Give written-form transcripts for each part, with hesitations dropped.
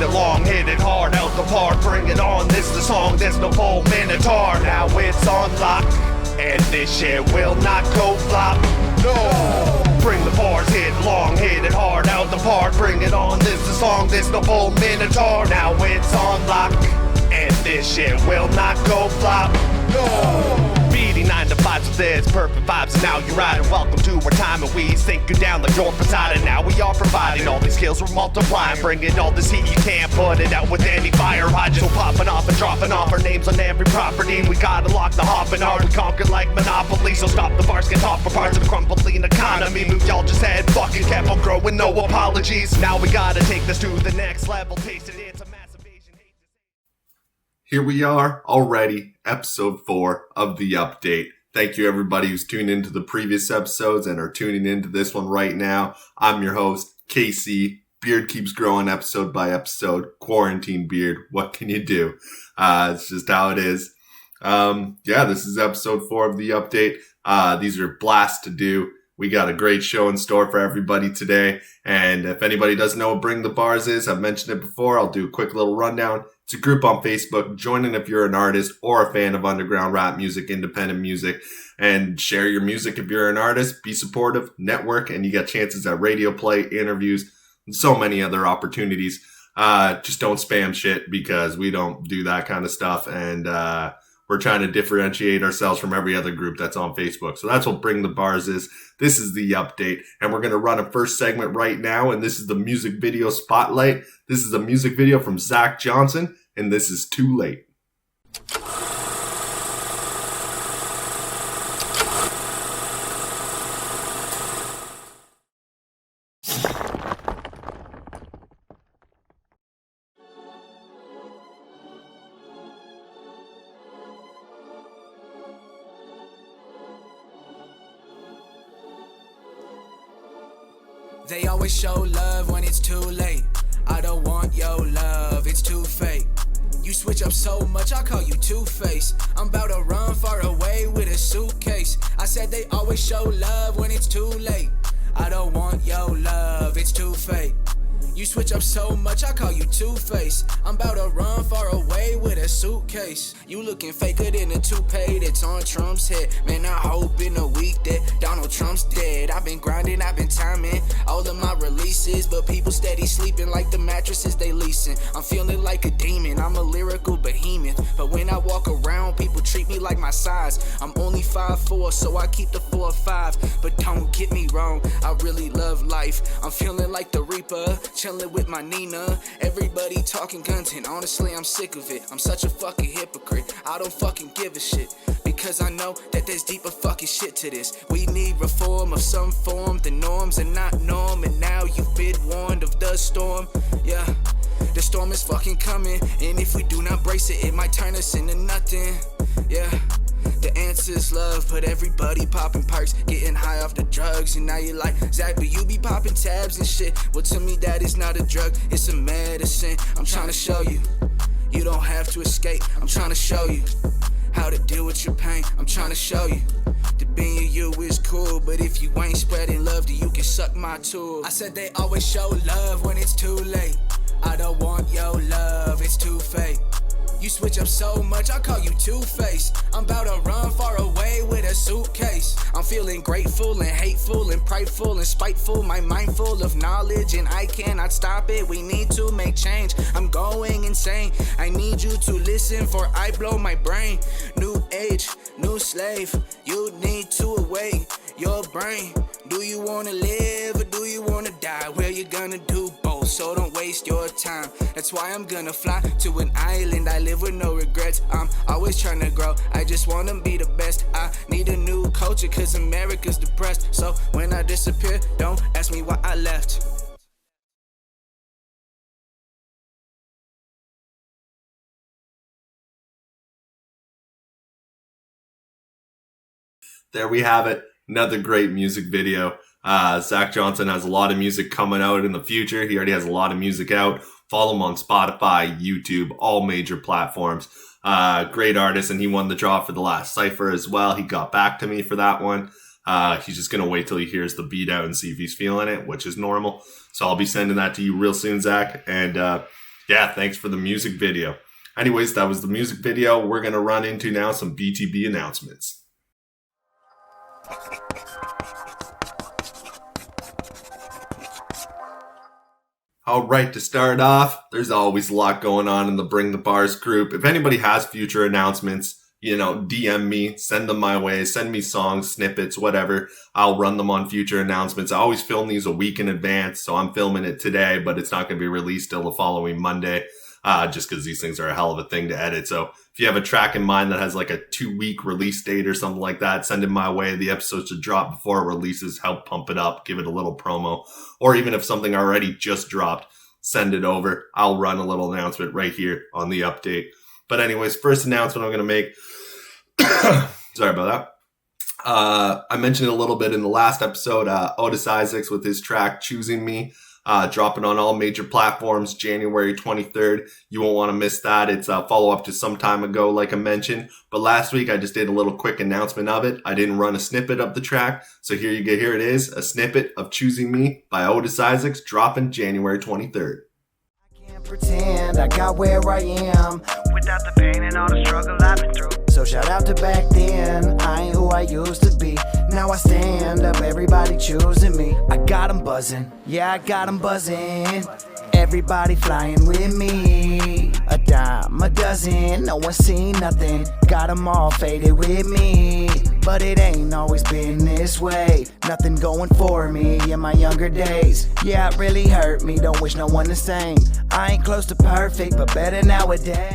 hit it long, hit it hard, out the park, bring it on. This the song, this the full minotaur. Now it's on lock, and this shit will not go flop. No! Bring the bars, hit long, hit it hard, out the park, bring it on. This the song, this the full minotaur. Now it's on lock, and this shit will not go flop. No! Beating 9 to 5, so there's perfect vibes, and now you're riding. Welcome to our time, and we sink you down like your facade. And now we are providing all these skills, we're multiplying, bringing all this heat, you can't put it out with any fire hydrant. So popping off and dropping off our names on every property. We gotta lock the hopping hard, we conquer like Monopoly. So stop the bars, get off for parts of the crumbling economy. Move y'all just had fucking kept on growing, no apologies. Now we gotta take this to the next level, taste it, it's a massive Asian hate. Here we are already, episode 4 of The Update. Thank you everybody who's tuned into the previous episodes and are tuning into this one right now. I'm your host, KC. Beard keeps growing episode by episode. Quarantine beard. What can you do? It's just how it is. This is episode 4 of The Update. These are blasts to do. We got a great show in store for everybody today. And if anybody doesn't know what Bring the Bars is, I've mentioned it before. I'll do a quick little rundown. It's a group on Facebook. Join in if you're an artist or a fan of underground rap music, independent music, and share your music if you're an artist. Be supportive, network, and you get chances at radio play, interviews, and so many other opportunities. Just don't spam shit because we don't do that kind of stuff. And we're trying to differentiate ourselves from every other group that's on Facebook. So that's what Bring the Bars is. This is The Update. And we're going to run a first segment right now. And this is the music video spotlight. This is a music video from Zach Johnson. And this is Too Late. They always show love when it's too late. I don't want your love, it's too fake. You switch up so much, I call you Two-Face. I'm about to run far away with a suitcase. I said they always show love when it's too late. I don't want your love, it's too fake. You switch up so much, I call you Two-Face. I'm about to run far away with a suitcase. You looking faker than a toupee that's on Trump's head. Man, I hope in a week that Donald Trump's dead. I've been grinding, I've been timing all of my releases, but people steady sleeping like the mattresses they leasing. I'm feeling like a demon, I'm a lyrical behemoth. But when I walk around, people treat me like my size. I'm only 5'4", so I keep the 4'5". But don't get me wrong, I really love life. I'm feeling like the Reaper, chilling with my Nina. Everybody talking guns, and honestly I'm sick of it. I'm such a fucking hypocrite, I don't fucking give a shit, because I know that there's deeper fucking shit to this. We need reform of some form. The norms are not norm, and now you've been warned of the storm. Yeah, the storm is fucking coming, and if we do not brace it, it might turn us into nothing. Yeah, the answer's love, but everybody popping perks, getting high off the drugs. And now you're like, Zach, but you be popping tabs and shit. Well, to me that is not a drug, it's a medicine. I'm trying to show you, you don't have to escape. I'm trying to show you how to deal with your pain. I'm trying to show you that being you is cool, but if you ain't spreading love, then you can suck my tool. I said they always show love when it's too late. I don't want your love, it's too fake. You switch up so much, I call you Two-Face. I'm about to run far away with a suitcase. I'm feeling grateful and hateful and prideful and spiteful. My mind full of knowledge and I cannot stop it. We need to make change, I'm going insane. I need you to listen for I blow my brain. New age, new slave, you need to awake your brain. Do you wanna live or do you wanna die? Well, you're gonna do both, so don't waste your time. That's why I'm gonna fly to an island. I live with no regrets, I'm always trying to grow. I just wanna be the best. I need a new culture cause America's depressed. So when I disappear, don't ask me why I left. There we have it. Another great music video. Zach Johnson has a lot of music coming out in the future. He already has a lot of music out. Follow him on Spotify, YouTube, all major platforms. Great artist, and he won the draw for the last Cypher as well. He got back to me for that one. He's just going to wait till he hears the beat out and see if he's feeling it, which is normal. So I'll be sending that to you real soon, Zach. And Yeah, thanks for the music video. Anyways, that was the music video. We're going to run into now some BTB announcements. All right, to start off, there's always a lot going on in the Bring the Bars group. If anybody has future announcements, DM me, send them my way, send me songs, snippets, whatever. I'll run them on future announcements. I always film these a week in advance, so I'm filming it today, but it's not going to be released till the following Monday, just because these things are a hell of a thing to edit. So if you have a track in mind that has like a 2-week release date or something like that, send it my way. The episode should drop before it releases. Help pump it up, give it a little promo. Or even if something already just dropped, send it over. I'll run a little announcement right here on the update. But anyways, first announcement I'm going to make. Sorry about that. I mentioned it a little bit in the last episode. Otis Isaacs with his track Choosing Me, dropping on all major platforms January 23rd. You won't want to miss that. It's a follow-up to some time ago, like I mentioned. But last week I just did a little quick announcement of it. I didn't run a snippet of the track. So here it is, a snippet of Choosing Me by Otis Isaacs, dropping January 23rd. Pretend I got where I am without the pain and all the struggle I've been through. So shout out to back then, I ain't who I used to be. Now I stand up, everybody choosing me. I got 'em buzzing, yeah, I got 'em buzzing. Everybody flying with me. A dime, a dozen, no one seen nothing. Got 'em all faded with me. But it ain't always been this way. Nothing going for me in my younger days. Yeah, it really hurt me, don't wish no one the same. I ain't close to perfect, but better nowadays.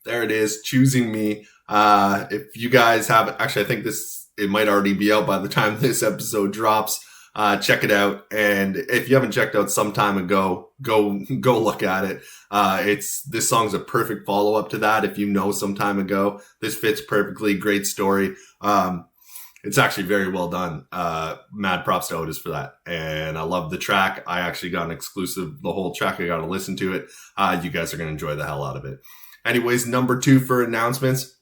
There it is, Choosing Me. If you guys haven't, actually, I think it might already be out by the time this episode drops. Check it out. And if you haven't checked out some time ago, go look at it. This song's a perfect follow-up to that. If you know some time ago, this fits perfectly. Great story. It's actually very well done. Mad props to Otis for that. And I love the track. I actually got an exclusive, the whole track. I got to listen to it. You guys are going to enjoy the hell out of it. Anyways, number 2 for announcements.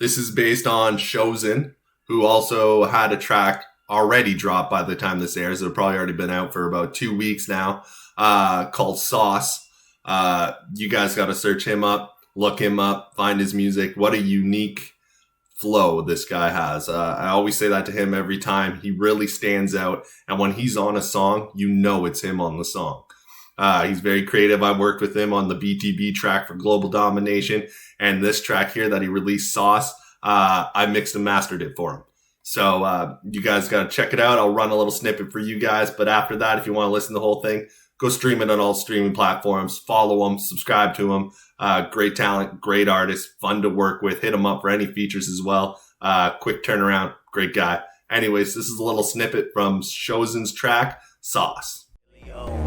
This is based on Showzen, who also had a track already dropped by the time this airs. It's probably already been out for about 2 weeks now, called Sauce. You guys got to search him up, look him up, find his music. What a unique flow this guy has. I always say that to him every time. He really stands out. And when he's on a song, you know it's him on the song. He's very creative. I worked with him on the BTB track for Global Domination. And this track here that he released, Sauce, I mixed and mastered it for him. So you guys got to check it out. I'll run a little snippet for you guys. But after that, if you want to listen to the whole thing, go stream it on all streaming platforms. Follow him, subscribe to him. Great talent, great artist, fun to work with. Hit him up for any features as well. Quick turnaround, great guy. Anyways, this is a little snippet from Showzen's track, Sauce.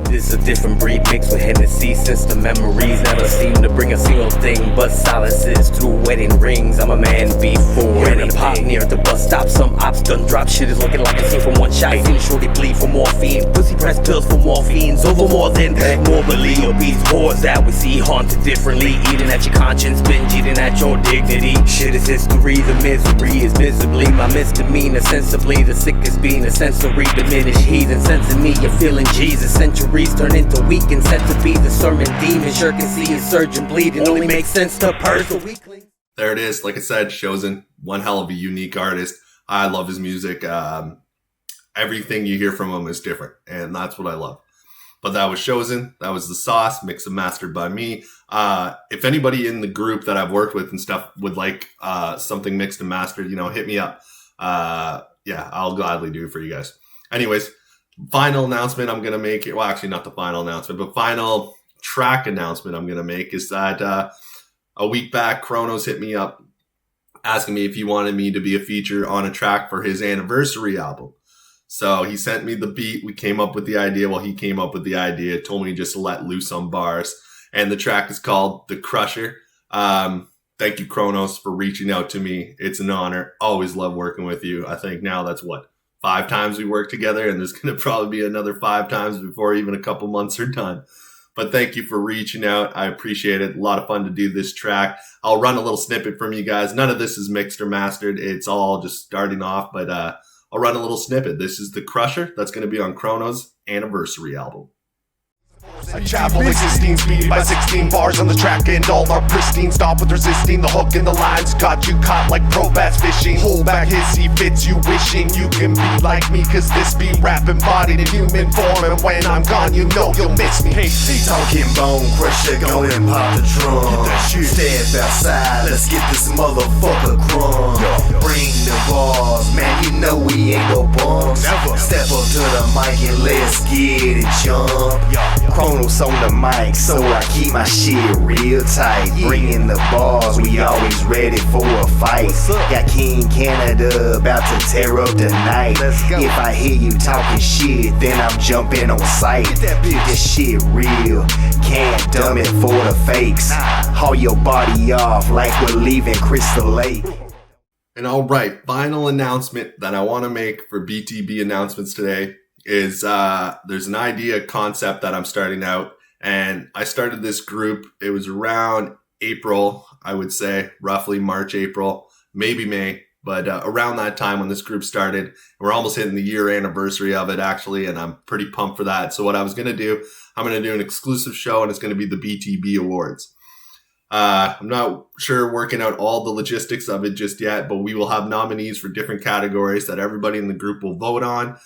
This is a different breed mixed with Hennessy. Since the memories never seem to bring a single thing but solaces through wedding rings. I'm a man before any pop near the bus stop. Some ops done drop. Shit is looking like a scene from one shot. Seen shorty bleed for morphine. Pussy press pills for morphines. Over more than morbidly obese whores that we see haunted differently. Eating at your conscience, binge eating at your dignity. Shit is history. The misery is visibly my misdemeanor. Sensibly the sickest being a sensory diminished heathen. Sensing me, you're feeling Jesus. Centuries turn into weekends, set to be the sermon demon. Sure can see a surgeon bleeding. Only makes sense to purge the weakling. There it is. Like I said, Showzen, one hell of a unique artist. I love his music. Everything you hear from him is different, and that's what I love. But that was Showzen. That was the Sauce, mixed and mastered by me. If anybody in the group that I've worked with and stuff would like something mixed and mastered, hit me up. Yeah, I'll gladly do it for you guys. Anyways, final announcement I'm going to make. Well, actually not the final announcement, but final track announcement I'm going to make is that a week back, KronOz hit me up asking me if he wanted me to be a feature on a track for his anniversary album. So he sent me the beat. We came up with the idea. Well, he came up with the idea, told me just to let loose on bars. And the track is called The Crusher. Thank you, KronOz, for reaching out to me. It's an honor. Always love working with you. I think now that's 5 times we work together, and there's going to probably be another 5 times before even a couple months are done. But thank you for reaching out. I appreciate it. A lot of fun to do this track. I'll run a little snippet from you guys. None of this is mixed or mastered. It's all just starting off, but I'll run a little snippet. This is The Crusher. That's going to be on KronOz anniversary album. I travel at 16 speed by 16 bars on the track and all are pristine. Stop with resisting, the hook and the lines got you caught like pro bass fishing. Hold back his, he fits you wishing you can be like me, cause this be rap embodied in human form. And when I'm gone, you know you'll miss me. Hey, talking bone crusher, go and pop the drum. Step outside, let's get this motherfucker crunk. Bring the bars, man, you know we ain't no bums. Step up to the mic and let's get it jump. KronOz on the mic, so I keep my shit real tight. Bringing the bars, we always ready for a fight. Got King Canada about to tear up the night. If I hear you talking shit, then I'm jumping on sight. This shit real, can't dumb it for the fakes. Haul your body off like we're leaving Crystal Lake. And all right, final announcement that I want to make for BTB announcements today is there's an idea concept that I'm starting out, and I started this group. It was around April, I would say, roughly March, April, maybe May, but around that time when this group started. We're almost hitting the year anniversary of it, actually, and I'm pretty pumped for that. So what I was going to do, I'm going to do an exclusive show, and it's going to be the BTB Awards. I'm not sure working out all the logistics of it just yet, but we will have nominees for different categories that everybody in the group will vote on.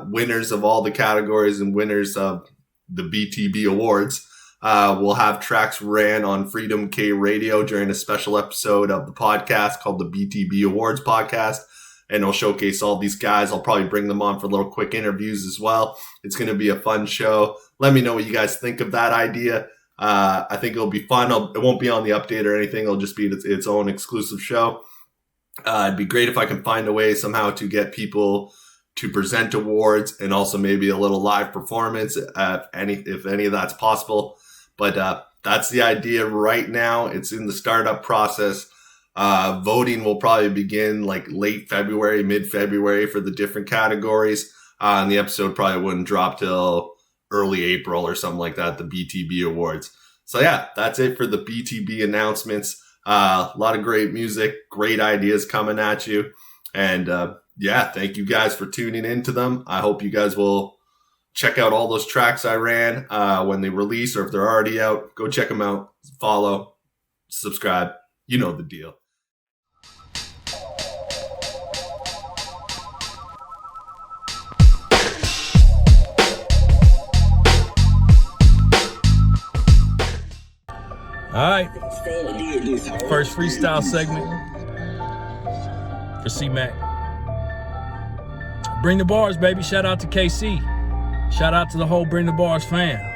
Winners of all the categories and winners of the BTB Awards will have tracks ran on Freedom K Radio during a special episode of the podcast called the BTB Awards Podcast. And I'll showcase all these guys. I'll probably bring them on for little quick interviews as well. It's going to be a fun show. Let me know what you guys think of that idea. I think it'll be fun. It won't be on the update or anything. It'll just be its own exclusive show. It'd be great if I can find a way somehow to get people to present awards and also maybe a little live performance if any of that's possible. But that's the idea right now. It's in the startup process. Voting will probably begin like late February, mid-February for the different categories. And the episode probably wouldn't drop till early April or something like that, the BTB Awards. So yeah, that's it for the BTB announcements. A lot of great music, great ideas coming at you. And yeah, thank you guys for tuning into them. I hope you guys will check out all those tracks I ran when they release, or if they're already out, go check them out. Follow, subscribe. You know the deal. All right, first freestyle segment for C-Mack. Bring the bars, baby. Shout out to KC. Shout out to the whole Bring the Bars fam.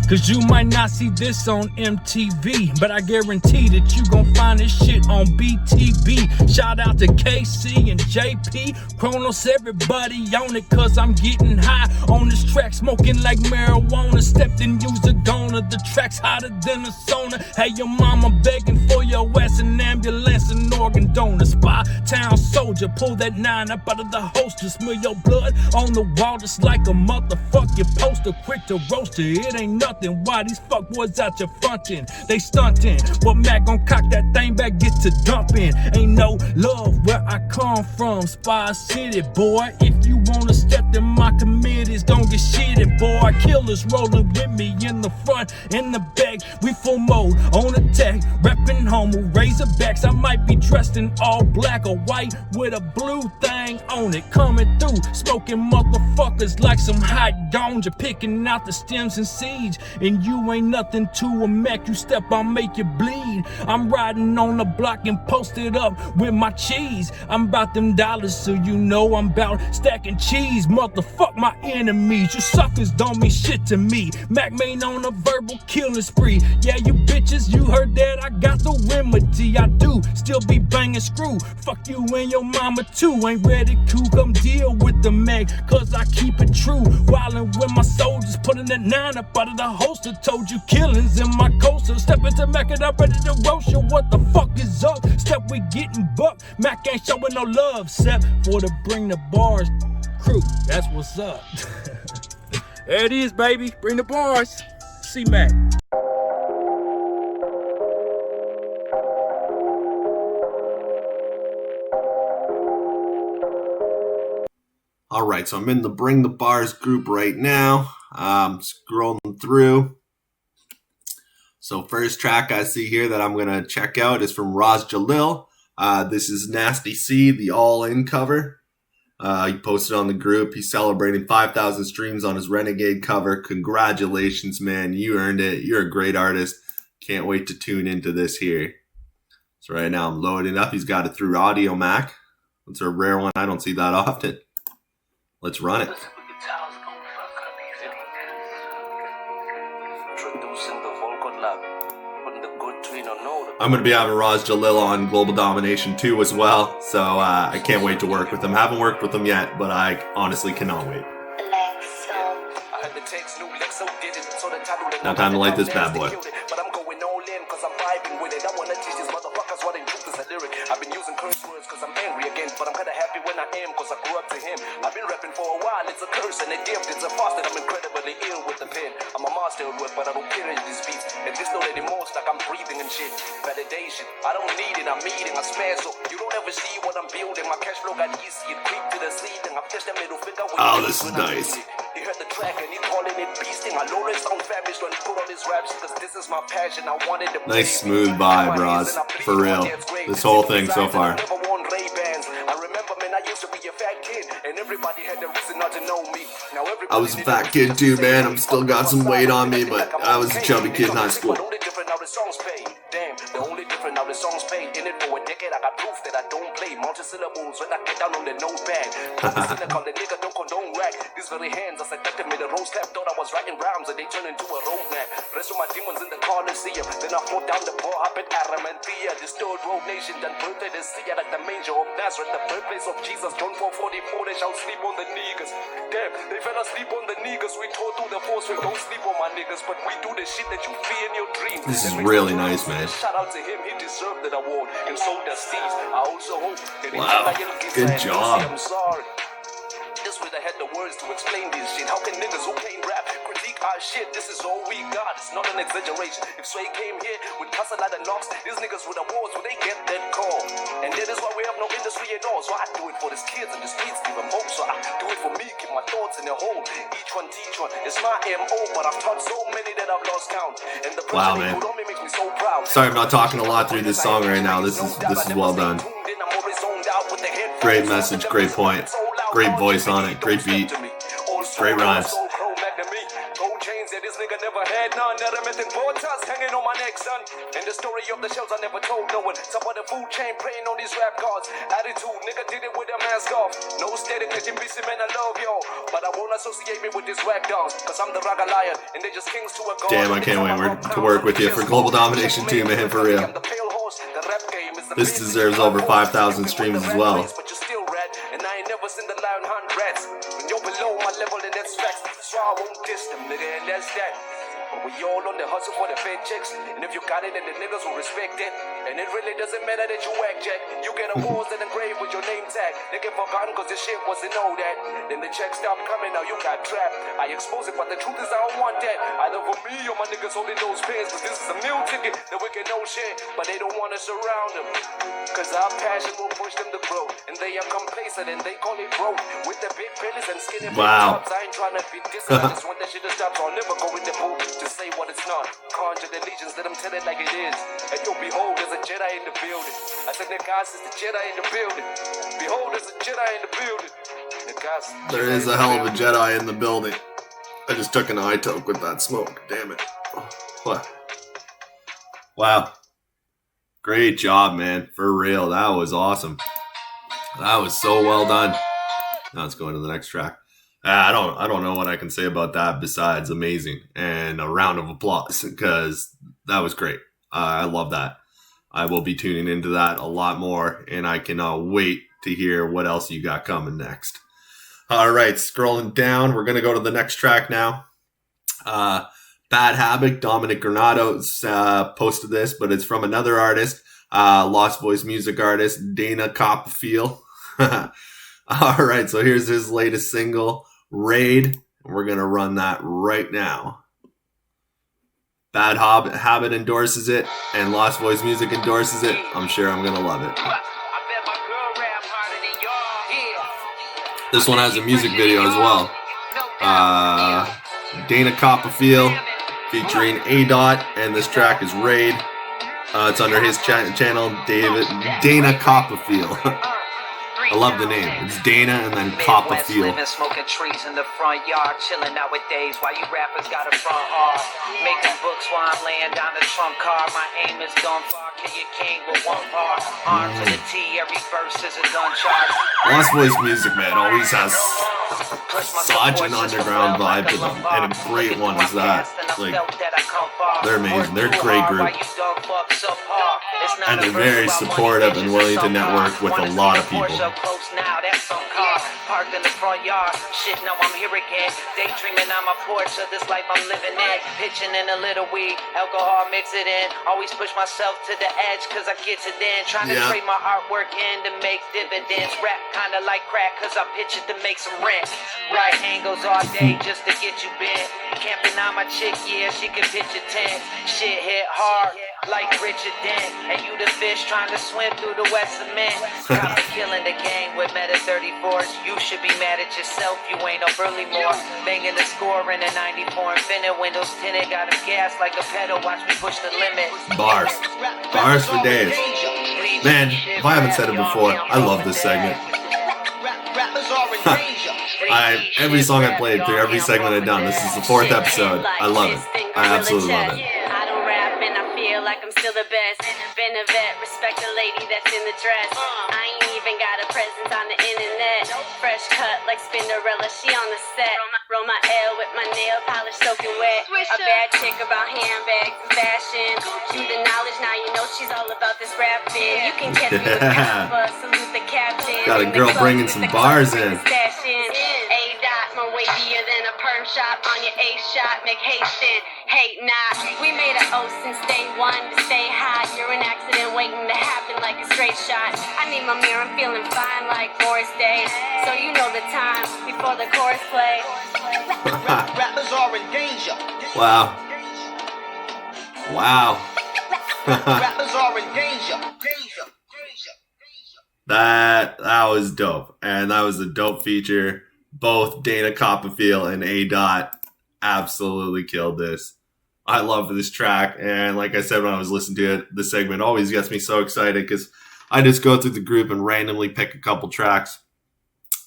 Cause you might not see this on MTV, but I guarantee that you gon' find this shit on BTB. Shout out to KC and JP, KronOz, everybody on it, cause I'm getting high on this track, smoking like marijuana. Stepped and used a goner, the track's hotter than a sauna. Hey, your mama begging for your ass, an ambulance, an organ donor. Spy town soldier, pull that 9 up out of the holster, smell your blood on the wall just like a motherfucking poster. Quick to roaster, it ain't nothing. Why these fuckboys out here frontin'? They stuntin'. But Mac gon' cock that thing back, get to dumpin'. Ain't no love where I come from, Spy City, boy. If you wanna step, then my committee's gon' get shitted, boy. Killers rollin' with me in the front, in the back. We full mode, on attack, reppin' homo, Razorbacks. I might be dressed in all black or white with a blue thing on it. Coming through, smoking motherfuckers like some hot ganja, picking out the stems and seeds. And you ain't nothing to a Mac, you step, I'll make you bleed. I'm riding on the block and posted up with my cheese. I'm about them dollars, so you know I'm about stacking cheese. Motherfuck my enemies, you suckers don't mean shit to me. Mac main on a verbal killing spree. Yeah, you bitches, you heard that, I got the remedy. I do still be banging screw. Fuck you and your mama too. Ain't ready to come deal with the Mac, cause I keep it true. Wildin' with my soldiers, putting that 9 up out of the holster. Told you killings in my coaster. Step into Mac and I'm ready to roast you. What the fuck is up? Step, we getting bucked. Mac ain't showing no love, except for the Bring the Bars crew. That's what's up. There it is, baby. Bring the bars. C-Mack. All right, so I'm in the Bring the Bars group right now. Scrolling through. So first track I see here that I'm going to check out is from Jahlil. This is Nasty C, the all-in cover. He posted on the group. He's celebrating 5,000 streams on his Renegade cover. Congratulations, man. You earned it. You're a great artist. Can't wait to tune into this here. So right now I'm loading up. He's got it through Audio Mac. It's a rare one. I don't see that often. Let's run it. I'm going to be having Jahlil on Global Domination 2 as well, so I can't wait to work with him. Haven't worked with him yet, but I honestly cannot wait. Now time to light this bad boy. I've been using curse words cause I'm angry again, but I'm kinda happy when I am cause I grew up to him. I've been rapping for a while, it's a curse and a gift, it's a fast that I'm incredibly ill with the pen. I'm a master at work, but I don't care in these beats. And this not anymore, it's like I'm breathing and shit. Validation, I don't need it, I'm eating, I smash, so you don't ever see what I'm building. My cash flow got easy, it creep to the ceiling. I flashed that middle finger with oh, this is nice. He heard the track and he calling it beasting. I know it sound famished when he put on his raps cause this is my passion. I wanted to nice smooth vibe, Roz. For real. This whole thing so far. I remember, man, I used to be a fat kid and everybody had the reason not to know me. Now I was a fat kid too, man. I'm still got some weight on me, but I was a chubby kid in high school. The only different now the songs pay. Damn, the only different now the songs pay. In it for a decade, I got proof that I don't play multi-syllables when I get down on the notepad. Cynical, the nigga don't condone rap. These very hands I seducted me the rose clap. Thought I was writing rhymes and they turned into a roadmap. Rest of my demons in the Coliseum. Then I fought down the bar up at Aramanthea. Distorted road nation, done birthday to see ya like the manger of Nazareth, the birthplace of Jesus. John 4:44, they shall sleep on the niggas. Damn, they fell asleep on the niggas. We tore through the force, we don't sleep on my niggas, but we do the shit that you fear in your dreams. This is really nice, man. Shout out to him, he deserved that award, and so does Steve. I also hope that wow, good job. I'm sorry. This way I had the words to explain this shit. How can niggas who can't rap critique our shit? This is all we got, it's not an exaggeration. If Sway came here with Casa a lot of knocks, these niggas with awards, would they get that call? And that is why we have no industry at all. So I do it for these kids in the streets, give them hope. So I do it for me, keep my thoughts in the hole. Each one teach one, it's my MO, but I've taught so many that I've lost count. And the wow, man. Makes me so proud. Sorry I'm not talking a lot through this song right now. This is well done. Great message, great point. Great voice on it, great beat, great rhymes. This nigga never had none. That I met in portals hanging on my neck, son. And the story of the shells I never told no one. Top of the food chain praying on these rap cards. Attitude, nigga did it with a mask off. No steady catching busy, man, I love y'all. But I won't associate me with these rap dogs. Cause I'm the raga lion and they just kings to a god. Damn, I can't wait to work with you for Global Domination 2, man, for real. This deserves over 5,000 streams as well. And I ain't never seen the lion hunt rats. When you're below my level, and that's facts. So I won't diss them, nigga, and that's that. But we all on the hustle for the fed checks. And if you got it, then the niggas will respect it. And it really doesn't matter that you whack jack. You get awards and engraved with your name tag. They get forgotten cause this shit wasn't know that. Then the check stopped coming, now you got trapped. I expose it, but the truth is I don't want that. Either for me or my niggas holding those pins. Cause this is a meal ticket that we can no shit. But they don't want us around them. Cause our passion will push them to grow. And they are complacent and they call it broke. With the big pillies and skinny wow. I ain't trying to be dissing. I just want that shit to stop, so I'll never go in the booth to say what it's not. Conjure the legions, let them tell it like it is. And yo, behold, there's a Jedi in the building. I said, the guys is the Jedi in the building. Behold, there's a Jedi in the building. The guys, there is a hell of a Jedi in the building. I just took an eye toke with that smoke. Damn it. Oh, what? Wow. Great job, man. For real. That was awesome. That was so well done. Now let's go into the next track. I don't know what I can say about that besides amazing and a round of applause because that was great. I love that. I will be tuning into that a lot more and I cannot wait to hear what else you got coming next. All right, scrolling down, we're going to go to the next track now. Bad Habit, Dominic Granado's posted this, but it's from another artist, Lost Voice music artist, Danna Coppafeel. All right, so here's his latest single, Raid. We're going to run that right now. Bad Habit endorses it, and Lost Voice Music endorses it. I'm sure I'm going to love it. This one has a music video as well. Danna Coppafeel featuring A-Dot, and this track is Raid. It's under his channel, Danna Coppafeel. I love the name. It's Danna and then Coppafeel. Living, smoking trees in the front yard, chilling nowadays while you rappers got a front hard. Making books while I'm laying down the trump card. My aim is gone far, kill your king with one part. Arm to the T, every verse is a gun charge. Lost Voice music, man, always has such an underground vibe to them, and a great one is that. Like, they're amazing. They're a great group, and they're very supportive and willing to network with a lot of people. Close now, that's some car parked in the front yard. Shit, now I'm here again. Daydreaming on my porch of this life I'm living in. Pitching in a little weed, alcohol, mix it in. Always push myself to the edge, cause I get it in. Trying to trade my artwork in to make dividends. Rap kinda like crack, cause I pitch it to make some rent. Right angles all day just to get you bent. Camping on my chick, yeah, she can pitch a tent. Shit hit hard, like Richard Dent. And you the fish trying to swim through the wet cement. Copper killing the game with meta 34s. You should be mad at yourself, you ain't up early more. Banging the score in a 94 Infinite. Windows tinted, got him gas like a pedal. Watch me push the limit. Bars for days. Man, if I haven't said it before, I love this segment. Every song I played through every segment I've done, this is the 4th episode. I love it. I absolutely love it. I don't rap and I feel like I'm still the best. Been a vet, respect the lady that's in the dress. I ain't even got a presence on the internet. Fresh cut like Spinderella, she on the set. Roll my L with my nail polish soaking wet. A bad chick about handbags and fashion. You the knowledge, now you know she's all about this rapping. You can catch me with Coppa, salute the captain. Got a girl bringing some bars in. A-Dot, more weightier than a perm shot on your A-shot. Make hasten, hate not. We made an oath since day one to stay hot. You're an accident waiting to happen like a straight shot. I need my mirror, I'm feeling fine like Morris Day. So you know the time before the chorus play. Rappers are in danger. Wow. Rappers are in danger. That was dope, and that was a dope feature. Both Danna Coppafeel and A-Dot absolutely killed this. I love this track, and like I said when I was listening to it, the segment always gets me so excited because I just go through the group and randomly pick a couple tracks,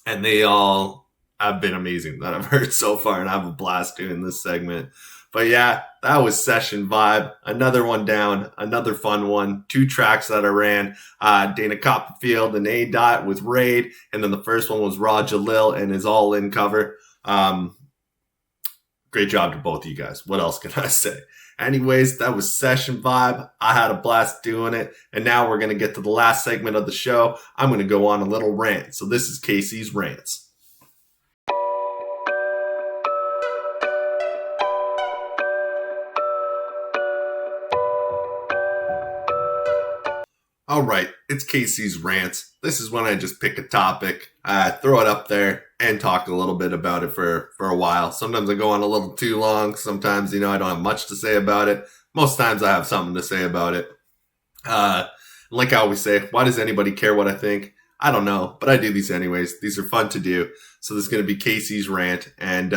and they all have been amazing that I've heard so far, and I have a blast doing this segment. But yeah, that was Sesh and Vibe. Another one down, another fun one. 2 tracks that I ran. Danna Coppafeel and A-Dot with Raid. And then the first one was Raw Jahlil and his all-in cover. Great job to both of you guys. What else can I say? Anyways, that was Sesh and Vibe. I had a blast doing it. And now we're going to get to the last segment of the show. I'm going to go on a little rant. So this is Casey's Rants. All right, it's Casey's Rants. This is when I just pick a topic, throw it up there, and talk a little bit about it for a while. Sometimes I go on a little too long. Sometimes, I don't have much to say about it. Most times I have something to say about it. Like I always say, why does anybody care what I think? I don't know, but I do these anyways. These are fun to do. So this is going to be Casey's Rant. And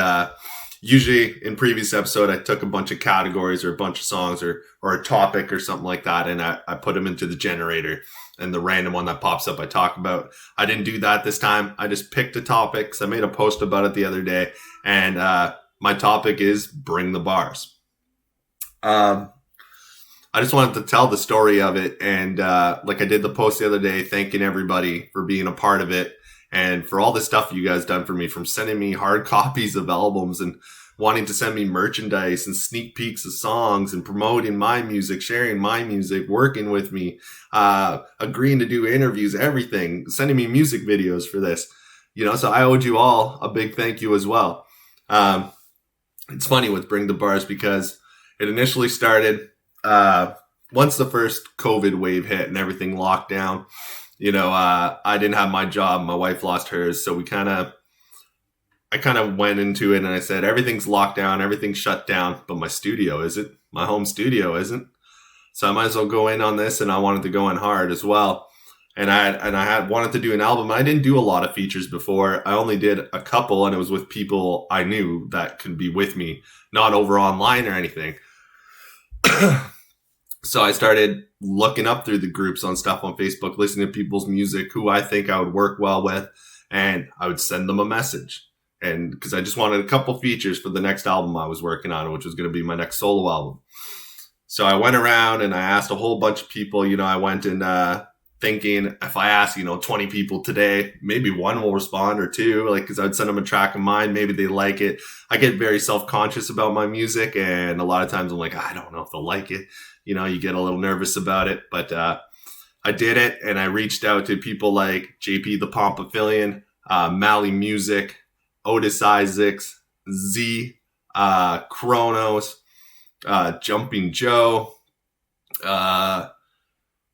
usually in previous episode, I took a bunch of categories or a bunch of songs or a topic or something like that, and I put them into the generator, and the random one that pops up I talk about. I didn't do that this time. I just picked a topic. So I made a post about it the other day, and my topic is Bring the Bars. I just wanted to tell the story of it, and like I did the post the other day, thanking everybody for being a part of it. And for all the stuff you guys done for me, from sending me hard copies of albums and wanting to send me merchandise and sneak peeks of songs and promoting my music, sharing my music, working with me, agreeing to do interviews, everything, sending me music videos for this, so I owed you all a big thank you as well. It's funny with Bring the Bars because it initially started, once the first COVID wave hit and everything locked down. I didn't have my job. My wife lost hers. So I kind of went into it and I said, everything's locked down. Everything's shut down. But my studio isn't. My home studio isn't. So I might as well go in on this. And I wanted to go in hard as well. And I had wanted to do an album. I didn't do a lot of features before. I only did a couple, and it was with people I knew that could be with me, not over online or anything. So I started looking up through the groups on stuff on Facebook, listening to people's music, who I think I would work well with, and I would send them a message. And because I just wanted a couple features for the next album I was working on, which was going to be my next solo album. So I went around and I asked a whole bunch of people. I went and thinking if I ask, 20 people today, maybe one will respond or two, because I'd send them a track of mine. Maybe they like it. I get very self-conscious about my music. And a lot of times I'm like, I don't know if they'll like it. You get a little nervous about it, but I did it. And I reached out to people like JP, the Coppafeel, Mally Music, Otis Isaacs, Z, KronOz, Jumping Joe,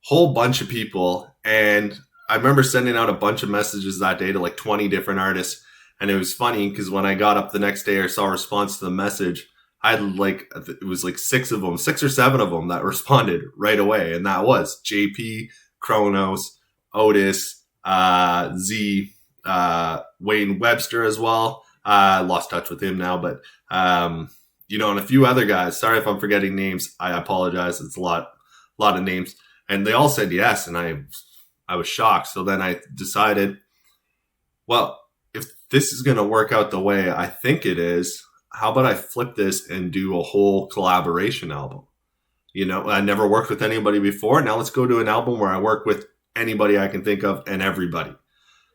whole bunch of people. And I remember sending out a bunch of messages that day to like 20 different artists. And it was funny because when I got up the next day or saw a response to the message, I had it was like 6 or 7 of them that responded right away. And that was JP, KronOz, Otis, Z, Wayne Webster as well. I lost touch with him now, but, and a few other guys. Sorry if I'm forgetting names. I apologize. It's a lot of names. And they all said yes, and I was shocked. So then I decided, well, if this is going to work out the way I think it is, how about I flip this and do a whole collaboration album? I never worked with anybody before. Now let's go to an album where I work with anybody I can think of and everybody.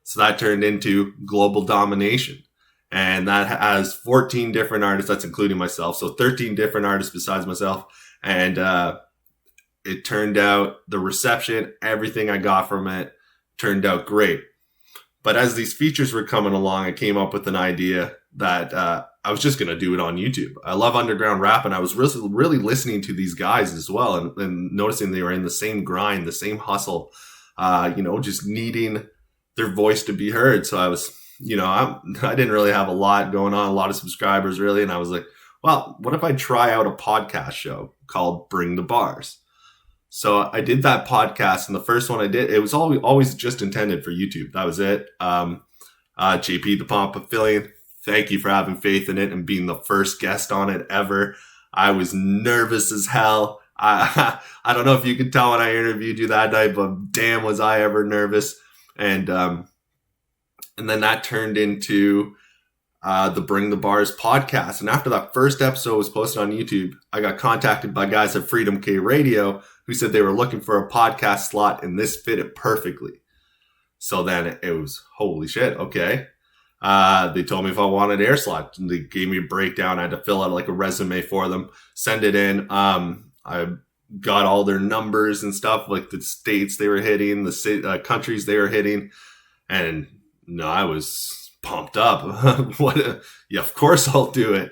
So that turned into Global Domination. And that has 14 different artists. That's including myself. So 13 different artists besides myself. And, it turned out the reception, everything I got from it turned out great. But as these features were coming along, I came up with an idea that I was just going to do it on YouTube. I love underground rap, and I was really listening to these guys as well and noticing they were in the same grind, the same hustle, just needing their voice to be heard. So I was, I didn't really have a lot going on, a lot of subscribers really. And I was like, well, what if I try out a podcast show called Bring the Bars? So I did that podcast, and the first one I did, it was always just intended for YouTube. That was it. JP, the Coppafeel, thank you for having faith in it and being the first guest on it ever. I was nervous as hell. I don't know if you could tell when I interviewed you that night, but damn was I ever nervous. And then that turned into the Bring the Bars podcast. And after that first episode was posted on YouTube, I got contacted by guys at Freedom K Radio who said they were looking for a podcast slot, and this fit it perfectly. So then it was, holy shit, okay. They told me if I wanted air slot, and they gave me a breakdown. I had to fill out like a resume for them, send it in. I got all their numbers and stuff, like the states they were hitting, the countries they were hitting. And no, I was pumped up. Yeah, of course I'll do it.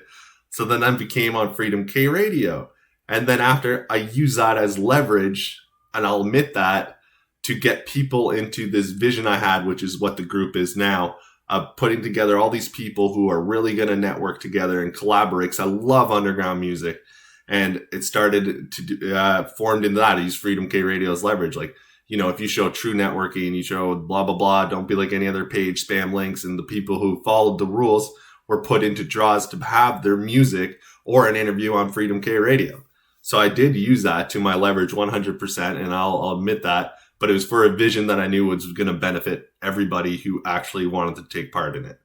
So then I became on Freedom K Radio. And then after, I use that as leverage, and I'll admit that, to get people into this vision I had, which is what the group is now, of putting together all these people who are really going to network together and collaborate. Because I love underground music. And it started to formed into that. I use Freedom K Radio as leverage. Like, if you show true networking, you show blah, blah, blah, don't be like any other page, spam links. And the people who followed the rules were put into draws to have their music or an interview on Freedom K Radio. So I did use that to my leverage 100%, and I'll admit that. But it was for a vision that I knew was going to benefit everybody who actually wanted to take part in it.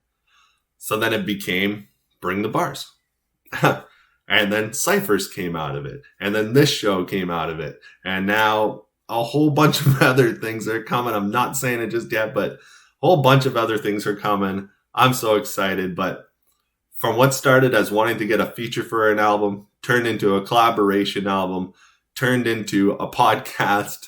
So then it became Bring the Bars. And then Cyphers came out of it. And then this show came out of it. And now a whole bunch of other things are coming. I'm not saying it just yet, but a whole bunch of other things are coming. I'm so excited. But from what started as wanting to get a feature for an album, turned into a collaboration album, turned into a podcast,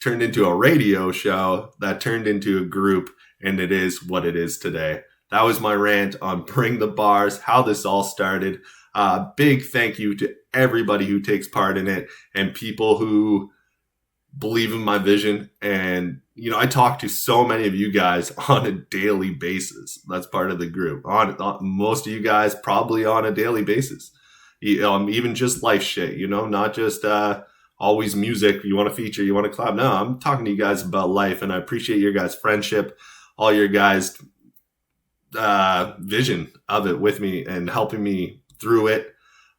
turned into a radio show, that turned into a group, and it is what it is today. That was my rant on Bring the Bars, how this all started. Big thank you to everybody who takes part in it and people who believe in my vision. And, I talk to so many of you guys on a daily basis. That's part of the group. Most of you guys probably on a daily basis. Even just life shit, not just always music. You want to feature, you want to collab. No, I'm talking to you guys about life, and I appreciate your guys' friendship, all your guys' vision of it with me and helping me through it.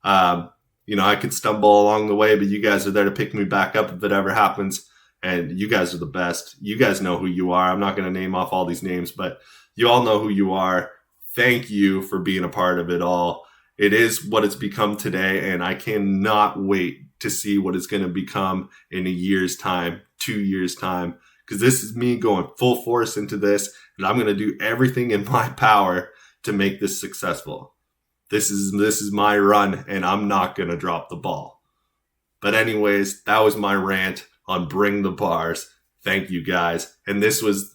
You know, I could stumble along the way, but you guys are there to pick me back up if it ever happens. And you guys are the best. You guys know who you are. I'm not going to name off all these names, but you all know who you are. Thank you for being a part of it all. It is what it's become today, and I cannot wait to see what it's going to become in a year's time, 2 years' time, because this is me going full force into this, and I'm going to do everything in my power to make this successful. This is my run, and I'm not going to drop the ball. But anyways, that was my rant on Bring the Bars. Thank you guys. And this was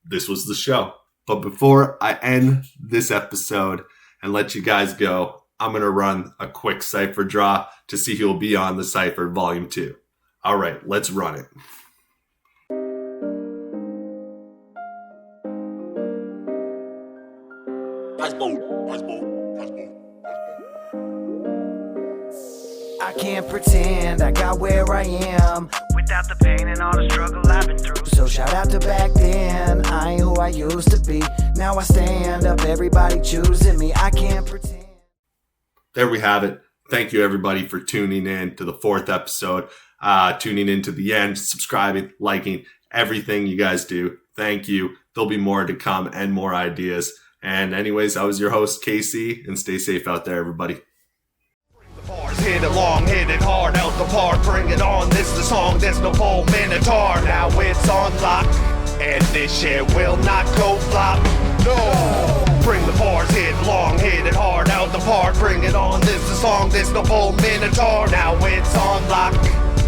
the show. But before I end this episode and let you guys go, I'm going to run a quick Cypher draw to see who will be on the Cypher Volume 2. All right, let's run it. I can't pretend I got where I am without the pain and all the struggle I've been through. So shout out to back then, I ain't who I used to be. Now I stand up, everybody choosing me. I can't pretend. There we have it. Thank you everybody for tuning in to the 4th episode, tuning in to the end, subscribing, liking, everything you guys do. Thank you. There'll be more to come and more ideas. And anyways, I was your host, KC, and stay safe out there, everybody. Bars, hit it long, hit it hard, out the park, bring it on, this the song, there's no full minotaur. Now it's on lock, and this shit will not go flop. No! Bring the bars, hit long, hit it hard, out the park, bring it on, this the song, there's no full minotaur. Now it's on lock,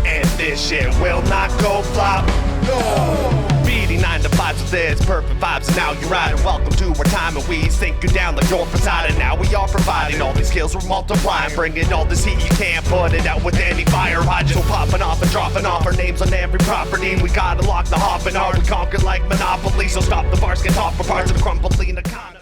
and this shit will not go flop. No! Beating 9 to 5, so there's perfect vibes, and now you're riding. Welcome to our time, and we sink you down like you're beside. And now we are providing all these skills, we're multiplying, bringing all this heat, you can't put it out with any fire hydrant. So popping off and dropping off our names on every property. We gotta lock the hopping hard, we conquer like Monopoly. So stop the bars, get off for parts of the crumbling economy.